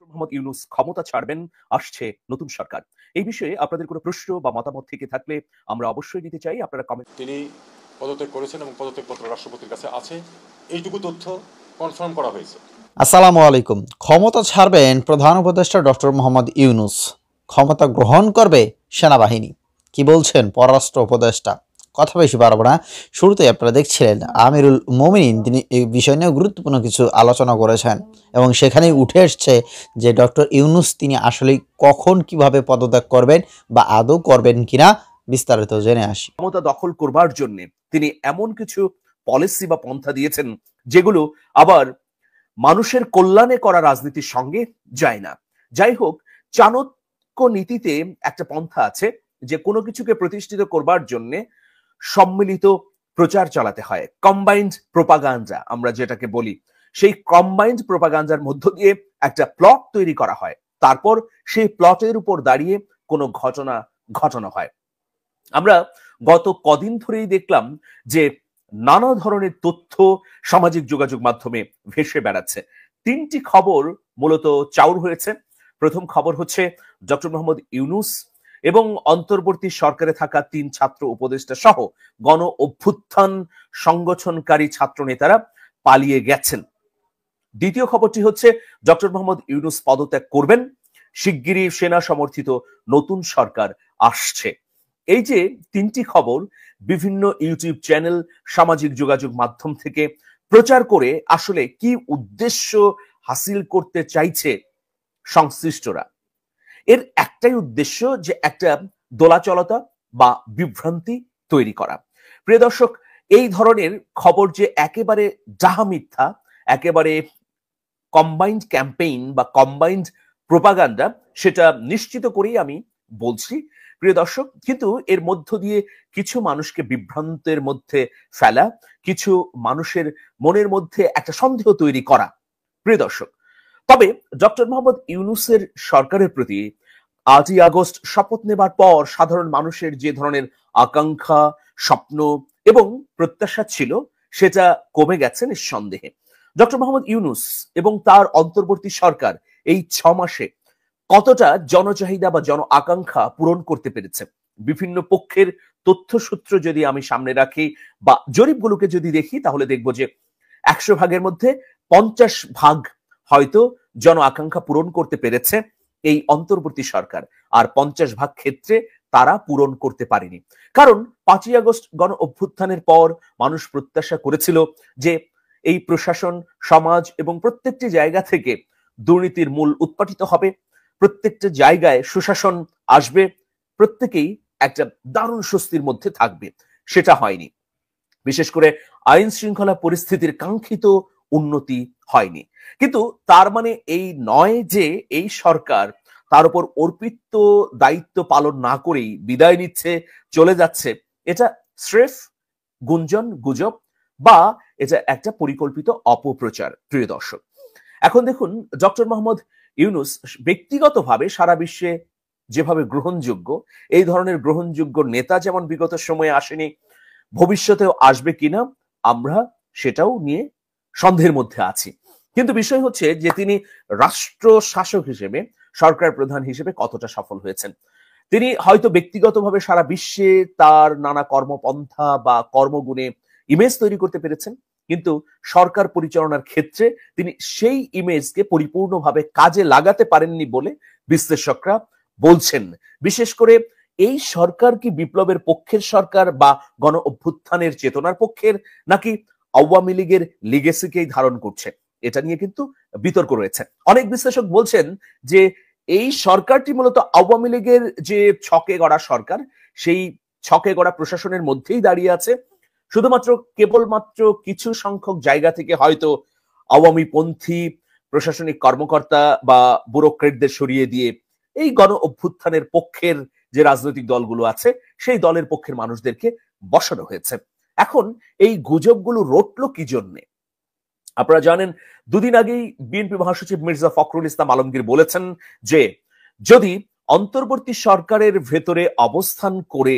মোহাম্মদ ইউনূস ক্ষমতা ছাড়বেন, আসছে নতুন সরকার। এই বিষয়ে আপনাদের কোনো প্রশ্ন বা মতামত থেকে থাকলে আমরা অবশ্যই নিতে চাই। আপনারা কমেন্ট। তিনি পদত্যাগ করেছেন এবং পদত্যাগপত্র রাষ্ট্রপতির কাছে আছে, এইটুকু তথ্য কনফার্ম করা হয়েছে। আসসালামু আলাইকুম। ক্ষমতা ছাড়বেন প্রধান উপদেষ্টা ডক্টর মোহাম্মদ ইউনূস, ক্ষমতা গ্রহণ করবে সেনাবাহিনী, কি বলছেন পররাষ্ট্র উপদেষ্টা। কথা বেশি পারবো না, শুরুতেই আপনারা দেখছিলেন আমিরুল মোমিনিন তিনি এই বিষয় নিয়ে গুরুত্বপূর্ণ কিছু আলোচনা করেছেন এবং সেখানেই উঠে এসছে যে ডক্টর ইউনূস তিনি আসলে কখন কিভাবে পদত্যাগ করবেন বা আদৌ করবেন কিনা, বিস্তারিত জেনে আসি। ক্ষমতা দখল করবার জন্য তিনি এমন কিছু পলিসি বা পন্থা দিয়েছেন যেগুলো আবার মানুষের কল্যাণে করা রাজনীতির সঙ্গে যায় না। যাই হোক, চাণক্য নীতিতে একটা পন্থা আছে যে কোনো কিছুকে প্রতিষ্ঠিত করবার জন্য সম্মিলিত প্রচার চালাতে হয়, কম্বাইন্ড প্রোপাগান্ডা আমরা যেটাকে বলি। সেই কম্বাইন্ড প্রোপাগান্ডার মধ্য দিয়ে একটা প্লট তৈরি করা হয়, তারপর সেই প্লটের উপর দাঁড়িয়ে কোনো ঘটনা ঘটানো হয়। আমরা গত কদিন ধরেই দেখলাম যে নানা ধরনের তথ্য সামাজিক যোগাযোগ মাধ্যমে ভেসে বেড়াচ্ছে। তিনটি খবর মূলত চাউর হয়েছে। প্রথম খবর হচ্ছে ডক্টর মোহাম্মদ ইউনূস এবং অন্তর্বর্তী সরকারে থাকা 3 ছাত্র উপদেষ্টা সহ গণ অভ্যুত্থান সংগঠনকারী ছাত্র নেতারা পালিয়ে গেছেন। দ্বিতীয় খবরটি হচ্ছে ডক্টর মোহাম্মদ ইউনূস পদত্যাগ করবেন, শিগগিরই সেনা সমর্থিত নতুন সরকার আসছে। এই যে তিনটি খবর বিভিন্ন ইউটিউব চ্যানেল, সামাজিক যোগাযোগ মাধ্যম থেকে প্রচার করে আসলে কি উদ্দেশ্য হাসিল করতে চাইছে সংশ্লিষ্টরা? এর একটাই উদ্দেশ্য, যে একটা দোলাচলতা বা বিভ্রান্তি তৈরি করা। প্রিয় দর্শক, এই ধরনের খবর যে একেবারে ডাহা মিথ্যা, একেবারে কম্বাইন্ড ক্যাম্পেইন বা কম্বাইন্ড প্রোপাগান্ডা, সেটা নিশ্চিত করেই আমি বলছি প্রিয় দর্শক। কিন্তু এর মধ্য দিয়ে কিছু মানুষকে বিভ্রান্তের মধ্যে ফেলা, কিছু মানুষের মনের মধ্যে একটা সন্দেহ তৈরি করা প্রিয় দর্শক। তবে ডক্টর মোহাম্মদ ইউনূসের সরকারের প্রতি 8ই আগস্ট শপথ নেবার পর সাধারণ মানুষের যে ধরনের আকাঙ্ক্ষা, স্বপ্ন এবং প্রত্যাশা ছিল, সেটা কমে গেছে নিঃসন্দেহে। ডক্টর মোহাম্মদ ইউনূস এবং তার অন্তর্বর্তী সরকার এই 6 মাসে কতটা জনচাহিদা বা জন আকাঙ্ক্ষা পূরণ করতে পেরেছে? বিভিন্ন পক্ষের তথ্যসূত্র যদি আমি সামনে রাখি বা জরিপগুলোকে যদি দেখি, তাহলে দেখব যে 100 ভাগের মধ্যে 50 ভাগ হয়তো জন আকাঙ্ক্ষা পূরণ করতে পেরেছে এই অন্তর্বর্তী সরকার, আর 50 ভাগ ক্ষেত্রে তারা পূরণ করতে পারেনি। কারণ 5ই আগস্ট গণ অভ্যুত্থানের পর মানুষ প্রত্যাশা করেছিল যে এই প্রশাসন, সমাজ এবং প্রত্যেকটি জায়গা থেকে দুর্নীতির মূল উৎপাটিত হবে, প্রত্যেকটা জায়গায় সুশাসন আসবে, প্রত্যেকেই একটা দারুণ স্বস্তির মধ্যে থাকবে। সেটা হয়নি। বিশেষ করে আইন শৃঙ্খলা পরিস্থিতির কাঙ্ক্ষিত উন্নতি হয়নি। কিন্তু তার মানে এই নয় যে এই সরকার তার উপর অর্পিত দায়িত্ব পালন না করেই বিদায় নিচ্ছে, চলে যাচ্ছে। এটা স্রেফ গুঞ্জন, গুজব, বা এটা একটা পরিকল্পিত অপপ্রচার প্রিয় দর্শক। এখন দেখুন, ডক্টর মোহাম্মদ ইউনূস ব্যক্তিগতভাবে সারা বিশ্বে যেভাবে গ্রহণযোগ্য, এই ধরনের গ্রহণযোগ্য নেতা যেমন বিগত সময়ে আসেনি, ভবিষ্যতেও আসবে কিনা আমরা সেটাও নিয়ে সন্দেহের মধ্যে আছি। কিন্তু বিষয় হচ্ছে যে তিনি রাষ্ট্র শাসক হিসেবে, সরকার প্রধান হিসেবে কতটা সফল হয়েছেন। তিনি হয়তো ব্যক্তিগতভাবে সারা বিশ্বে তার নানা কর্মপন্থা বা কর্মগুণে ইমেজ তৈরি করতে পেরেছেন, কিন্তু সরকার পরিচালনার ক্ষেত্রে তিনি সেই ইমেজকে পরিপূর্ণভাবে কাজে লাগাতে পারেননি বলে বিশ্লেষকরা বলছেন। বিশেষ করে এই সরকার কি বিপ্লবের পক্ষের সরকার বা গণ অভ্যুত্থানের চেতনার পক্ষের, নাকি আওয়ামী লীগের লিগেসিকেই ধারণ করছে? এটা নিয়ে কিন্তু বিতর্ক রয়েছে। অনেক বিশ্লেষক বলছেন যে এই সরকারটি মূলত আওয়ামী লীগের যে ছকে গড়া সরকার, সেই ছকে গড়া প্রশাসনের মধ্যেই দাঁড়িয়ে আছে। শুধুমাত্র কেবলমাত্র কিছু সংখ্যক জায়গা থেকে হয়তো আওয়ামী পন্থী প্রশাসনিক কর্মকর্তা বা ব্যুরোক্রেটদের সরিয়ে দিয়ে এই গণ অভ্যুত্থানের পক্ষের যে রাজনৈতিক দলগুলো আছে, সেই দলের পক্ষের মানুষদেরকে বসানো হয়েছে। এখন এই গুজবগুলো রটলো কি জন্যে? আপনারা জানেন, দুদিন আগেই বিএনপি মহাসচিব মির্জা ফখরুল ইসলাম আলমগীর বলেছেন যে যদি অন্তর্বর্তী সরকারের ভেতরে অবস্থান করে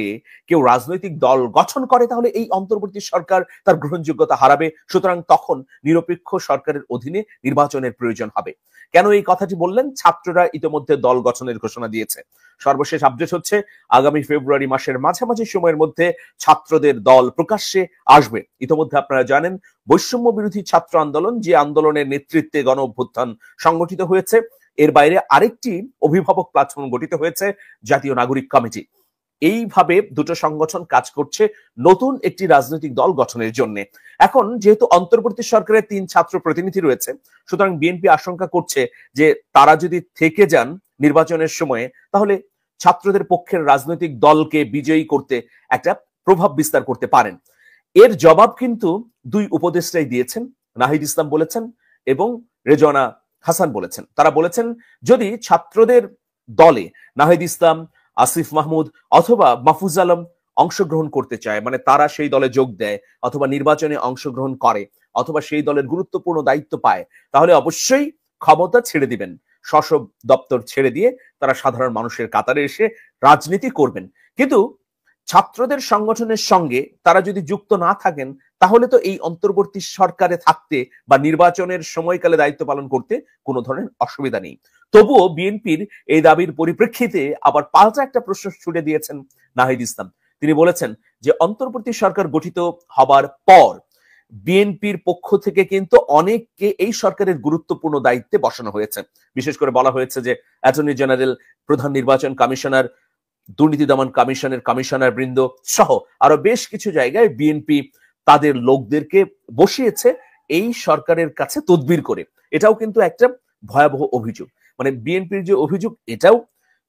কেউ রাজনৈতিক দল গঠন করে, তাহলে এই অন্তর্বর্তী সরকার তার গ্রহণযোগ্যতা হারাবে। সুতরাং তখন নিরপেক্ষ সরকারের অধীনে নির্বাচনের প্রয়োজন হবে। কেন এই কথাটি বললেন? ছাত্ররা ইতিমধ্যে দল গঠনের ঘোষণা দিয়েছে। সর্বশেষ আপডেট হচ্ছে আগামী ফেব্রুয়ারি মাসের মাঝামাঝি সময়ের মধ্যে ছাত্রদের দল প্রকাশ্যে আসবে। ইতিমধ্যে আপনারা জানেন বৈষম্য বিরোধী ছাত্র আন্দোলন, যে আন্দোলনের নেতৃত্বে গণ অভ্যুত্থান সংগঠিত হয়েছে, এর বাইরে আরেকটি অভিভাবক প্ল্যাটফর্ম গঠিত হয়েছে, জাতীয় নাগরিক কমিটি। এইভাবে দুটো সংগঠন কাজ করছে নতুন একটি রাজনৈতিক দল গঠনের জন্য। এখন যেহেতু অন্তর্বর্তী সরকারের 3 ছাত্র প্রতিনিধি রয়েছে, সুতরাং বিএনপি আশঙ্কা করছে যে তারা যদি থেকে যান নির্বাচনের সময়ে, তাহলে ছাত্রদের পক্ষের রাজনৈতিক দলকে বিজয়ী করতে একটা প্রভাব বিস্তার করতে পারেন। এর জবাব কিন্তু 2 উপদেষ্টাই দিয়েছেন। নাহিদ ইসলাম বলেছেন এবং রেজওয়ানা হাসান বলেছেন। তারা বলেছেন যদি ছাত্রদের দলে নাহিদ ইসলাম, আসিফ মাহমুদ অথবা মাহফুজ আলম অংশগ্রহণ করতে চায়, মানে তারা সেই দলে যোগ দেয় অথবা নির্বাচনে অংশগ্রহণ করে অথবা সেই দলের গুরুত্বপূর্ণ দায়িত্ব পায়, তাহলে অবশ্যই ক্ষমতা ছেড়ে দিবেন। সশব দপ্তর ছেড়ে দিয়ে তারা সাধারণ মানুষের কাতারে এসে রাজনীতি করবেন। কিন্তু ছাত্রদের সংগঠনের সঙ্গে তারা যদি যুক্ত না থাকেন, তাহলে তো এই অন্তর্বর্তী সরকারে থাকতে বা নির্বাচনের সময়কালে দায়িত্ব পালন করতে কোনো ধরনের অসুবিধা নেই। তবুও বিএনপির এই দাবির পরিপ্রেক্ষিতে আবার পাল্টা একটা প্রশ্ন ছুড়ে দিয়েছেন নাহিদ ইসলাম। তিনি বলেছেন যে অন্তর্বর্তী সরকার গঠিত হবার পর বিএনপির পক্ষ থেকে কিন্তু অনেককে এই সরকারের গুরুত্বপূর্ণ দায়িত্বে বসানো হয়েছে। বিশেষ করে বলা হয়েছে যে অ্যাটর্নি জেনারেল, প্রধান নির্বাচন কমিশনার, দুর্নীতি দমন কমিশনের কমিশনার বৃন্দ সহ আরো বেশ কিছু জায়গায় বিএনপি তাদের লোকদেরকে বসিয়েছে এই সরকারের কাছে তদবির করে। এটাও কিন্তু একটা ভয়াবহ অভিযোগ। মানে বিএনপির যে অভিযোগ এটাও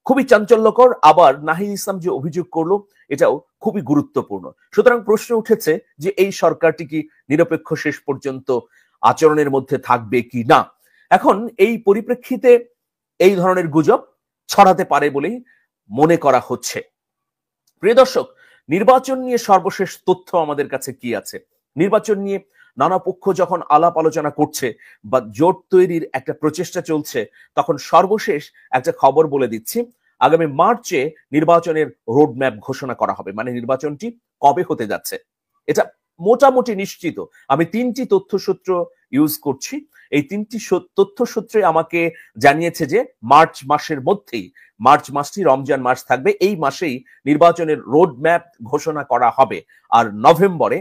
খুবই চাঞ্চল্যকর, আবার নাহিদ ইসলাম যে অভিযোগ করলো এটাও খুবই গুরুত্বপূর্ণ। সুতরাং প্রশ্ন উঠেছে যে এই সরকারটি কি নিরপেক্ষ শেষ পর্যন্ত আচরণের মধ্যে থাকবে কি না। এখন এই পরিপ্রেক্ষিতে এই ধরনের গুজব ছড়াতে পারে বলেই মনে করা হচ্ছে। প্রিয় দর্শক, নির্বাচন নিয়ে সর্বশেষ তথ্য আমাদের কাছে কি আছে? নির্বাচন নিয়ে নানা পক্ষ যখন আলাপ আলোচনা করছে বা জোট তৈরির একটা প্রচেষ্টা চলছে, তখন সর্বশেষ একটা খবর বলে দিচ্ছি। আগামী মার্চে নির্বাচনের রোডম্যাপ ঘোষণা করা হবে, মানে নির্বাচনটি কবে হতে যাচ্ছে এটা মোটামুটি নিশ্চিত। আমি 3টি তথ্যসূত্র ইউজ করছি। এই 3টি তথ্যসূত্রে আমাকে জানিয়েছে যে মার্চ মাসের মধ্যেই, মার্চ মাসটি রমজান মাস থাকবে, এই মাসেই নির্বাচনের রোডম্যাপ ঘোষণা করা হবে। আর নভেম্বরে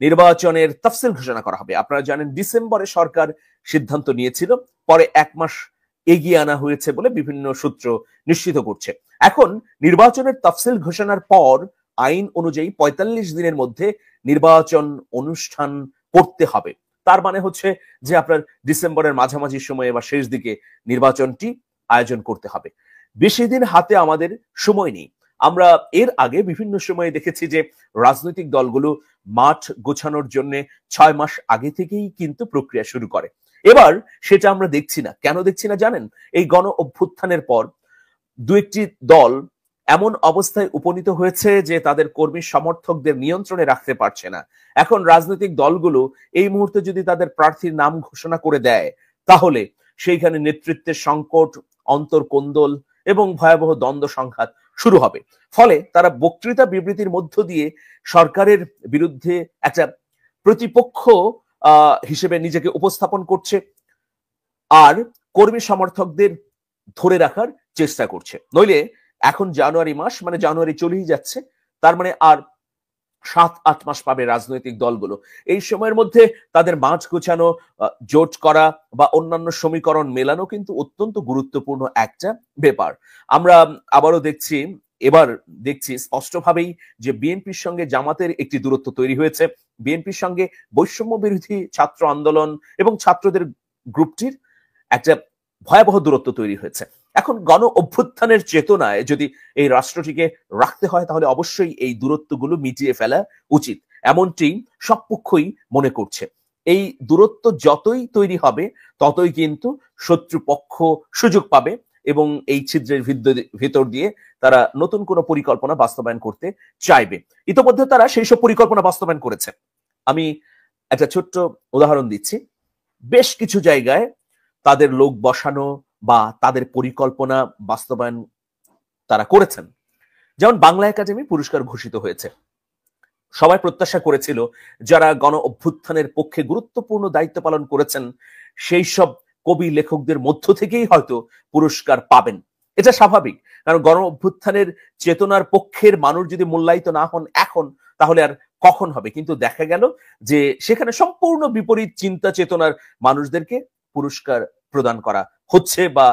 নির্বাচনের তফসিল ঘোষণা করা হবে। আপনারা জানেন ডিসেম্বরে সরকার সিদ্ধান্ত নিয়েছিল, পরে 1 মাস এগিয়ে আনা হয়েছে বলে বিভিন্ন সূত্র নিশ্চিত করছে। এখন নির্বাচনের তফসিল ঘোষণার পর আইন অনুযায়ী 45 দিনের মধ্যে নির্বাচন অনুষ্ঠান করতে হবে। তার মানে হচ্ছে যে আপনার ডিসেম্বরের মাঝামাঝি সময়ে বা শেষ দিকে নির্বাচনটি আয়োজন করতে হবে। বেশি দিন হাতে আমাদের সময় নেই। আমরা এর আগে বিভিন্ন সময়ে দেখেছি যে রাজনৈতিক দলগুলো মাঠ গোছানোর জন্য 6 মাস আগে থেকেই কিন্তু প্রক্রিয়া শুরু করে। এবার সেটা আমরা দেখছি না। কেন দেখছি না জানেন? এই গণ অভ্যুত্থানের পর 2-1টি দল এমন অবস্থায় উপনীত হয়েছে যে তাদের কর্মী সমর্থকদের নিয়ন্ত্রণে রাখতে পারছে না। এখন রাজনৈতিক দলগুলো এই মুহূর্তে যদি তাদের প্রার্থীর নাম ঘোষণা করে দেয়, তাহলে সেইখানে নেতৃত্বের সংকট, অন্তর্কোন্দল এবং ভয়াবহ দ্বন্দ্ব সংঘাত শুরু হবে। ফলে তারা বক্তৃতা বিবৃতির মধ্য দিয়ে সরকারের বিরুদ্ধে একটা প্রতিপক্ষ হিসেবে নিজেকে উপস্থাপন করছে আর কর্মী সমর্থকদের ধরে রাখার চেষ্টা করছে। নইলে এখন জানুয়ারি মাস, মানে জানুয়ারি চলেই যাচ্ছে, তার মানে আর 7-8 মাস পাবে রাজনৈতিক দলগুলো। এই সময়ের মধ্যে তাদের মাঝ গোছানো, জোট করা বা অন্যান্য সমীকরণ মেলানো কিন্তু অত্যন্ত গুরুত্বপূর্ণ একটা ব্যাপার। আমরা আবারও এবার দেখছি স্পষ্টভাবেই যে বিএনপির সঙ্গে জামাতের একটি দূরত্ব তৈরি হয়েছে। বিএনপির সঙ্গে বৈষম্য বিরোধী ছাত্র আন্দোলন এবং ছাত্রদের গ্রুপটির একটা ভয়াবহ দূরত্ব তৈরি হয়েছে। এখন গণ অভ্যুত্থানের চেতনায় যদি এই রাষ্ট্রটিকে রাখতে হয়, তাহলে অবশ্যই এই দূরত্বগুলো মিটিয়ে ফেলা উচিত, এমনটি সব পক্ষই মনে করছে। এই দূরত্ব যতই তৈরি হবে, ততই কিন্তু শত্রুপক্ষ সুযোগ পাবে এবং এই ছিদ্রের ভিতর দিয়ে তারা নতুন কোনো পরিকল্পনা বাস্তবায়ন করতে চাইবে। ইতিমধ্যে তারা সেই সব পরিকল্পনা বাস্তবায়ন করেছে। আমি একটা ছোট্ট উদাহরণ দিচ্ছি। বেশ কিছু জায়গায় তাদের লোক বসানো বা তাদের পরিকল্পনা বাস্তবায়ন তারা করেছেন। যেমন বাংলা একাডেমি পুরস্কার ঘোষিত হয়েছে। সবাই প্রত্যাশা করেছিল যারা গণ অভ্যুত্থানের পক্ষে গুরুত্বপূর্ণ দায়িত্ব পালন করেছেন সেই সব কবি লেখকদের মধ্য থেকেই হয়তো পুরস্কার পাবেন। এটা স্বাভাবিক, কারণ গণ অভ্যুত্থানের চেতনার পক্ষের মানুষ যদি মূল্যায়িত না হন এখন, তাহলে আর কখন হবে? কিন্তু দেখা গেল যে সেখানে সম্পূর্ণ বিপরীত চিন্তা চেতনার মানুষদেরকে পুরস্কার প্রদান করা হচ্ছে বা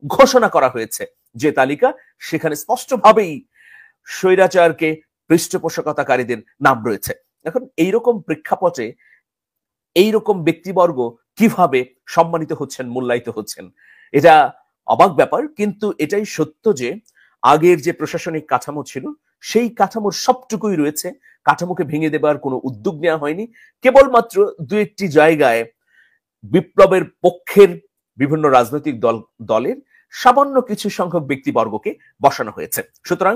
ঘোষণা করা হয়েছে। যে তালিকা, সেখানে স্পষ্টভাবেই স্বৈরাচারকে পৃষ্ঠপোষকতাকারীদের নাম রয়েছে। এখন এইরকম প্রেক্ষাপটে এইরকম ব্যক্তিবর্গ কিভাবে সম্মানিত হচ্ছেন, মূল্যায়িত হচ্ছেন, এটা অবাক ব্যাপার। কিন্তু এটাই সত্য যে আগের যে প্রশাসনিক কাঠামো ছিল সেই কাঠামোর সবটুকুই রয়েছে। কাঠামোকে ভেঙে দেবার কোনো উদ্যোগ নেওয়া হয়নি। কেবলমাত্র দু একটি জায়গায় বিপ্লবের পক্ষের বিভিন্ন রাজনৈতিক দলের সামান্য কিছু সংখ্যক ব্যক্তিবর্গকে বসানো হয়েছে। সুতরাং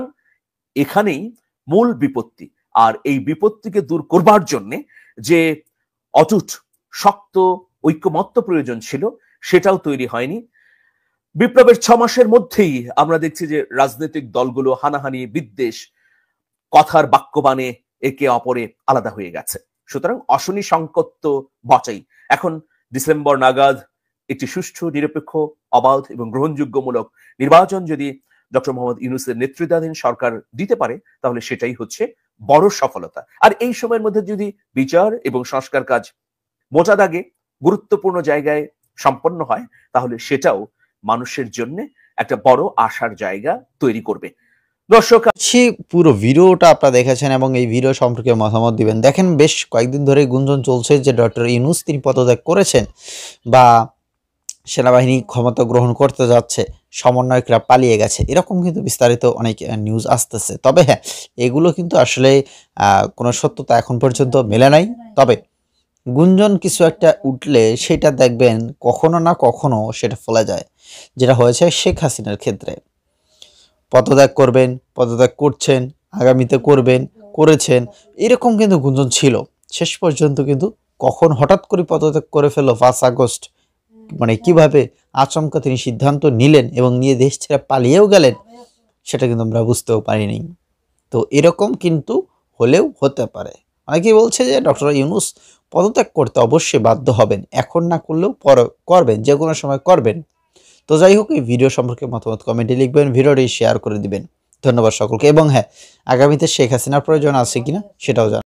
এখানেই মূল বিপত্তি। আর এই বিপত্তিকে দূর করবার জন্য যে অটুট শক্ত ঐক্যমত্য প্রয়োজন ছিল সেটাও তৈরি হয়নি। বিপ্লবের 6 মাসের মধ্যেই আমরা দেখছি যে রাজনৈতিক দলগুলো হানাহানি, বিদ্বেষ, কথার বাক্যবাণে একে অপরে আলাদা হয়ে গেছে। সুতরাং অশনি সংকট তো বটেই। এখন ডিসেম্বর নাগাদ একটি সুষ্ঠু, নিরপেক্ষ, অবাধ এবং গ্রহণযোগ্যমূলক নির্বাচন যদি ডক্টর মোহাম্মদ ইউনূসের নেতৃত্বাধীন সরকার দিতে পারে, তাহলে সেটাই হচ্ছে বড় সফলতা। আর এই সময়ের মধ্যে যদি বিচার এবং সংস্কার কাজ মোটা দাগে গুরুত্বপূর্ণ জায়গায় সম্পন্ন হয়, তাহলে সেটাও মানুষের জন্য একটা বড় আশার জায়গা তৈরি করবে। দর্শক, পুরো ভিডিওটা আপনারা দেখেছেন এবং এই ভিডিও সম্পর্কে মতামত দিবেন। দেখেন, বেশ কয়েকদিন ধরে গুঞ্জন চলছে যে ডক্টর ইউনূস তিনি পদত্যাগ করেছেন বা সেনাবাহিনী ক্ষমতা গ্রহণ করতে যাচ্ছে, সমন্বয়করা পালিয়ে গেছে, এরকম কিন্তু বিস্তারিত অনেক নিউজ আসতেছে। তবে হ্যাঁ, এগুলো কিন্তু আসলে কোনো সত্যতা এখন পর্যন্ত মেলে নাই। তবে গুঞ্জন কিছু একটা উঠলে সেটা দেখবেন কখনো না কখনো সেটা ফলে যায়, যেটা হয়েছে শেখ হাসিনার ক্ষেত্রে। পদত্যাগ করবেন, পদত্যাগ করছেন, আগামীতে করবেন, করেছেন, এরকম কিন্তু গুঞ্জন ছিল। শেষ পর্যন্ত কিন্তু কখন হঠাৎ করে পদত্যাগ করে ফেললো 5 আগস্ট, মানে কিভাবে আচমকা তিনি সিদ্ধান্ত নিলেন এবং নিয়ে দেশ ছেড়ে পালিয়েও গেলেন, সেটা কিন্তু আমরা বুঝতেও পারিনি। তো এরকম কিন্তু হলেও হতে পারে। অনেকেই বলছে যে ডক্টর ইউনূস পদত্যাগ করতে অবশ্যই বাধ্য হবেন, এখন না করলেও পরে করবেন, যে কোনো সময় করবেন। তো যাই হোক, এই ভিডিও সম্পর্কে মতামত কমেন্টে লিখবেন, ভিডিওটি শেয়ার করে দিবেন। ধন্যবাদ সকলকে। এবং হ্যাঁ, আগামীতে শেখ হাসিনার প্রয়োজন আছে কিনা সেটাও জানাবেন।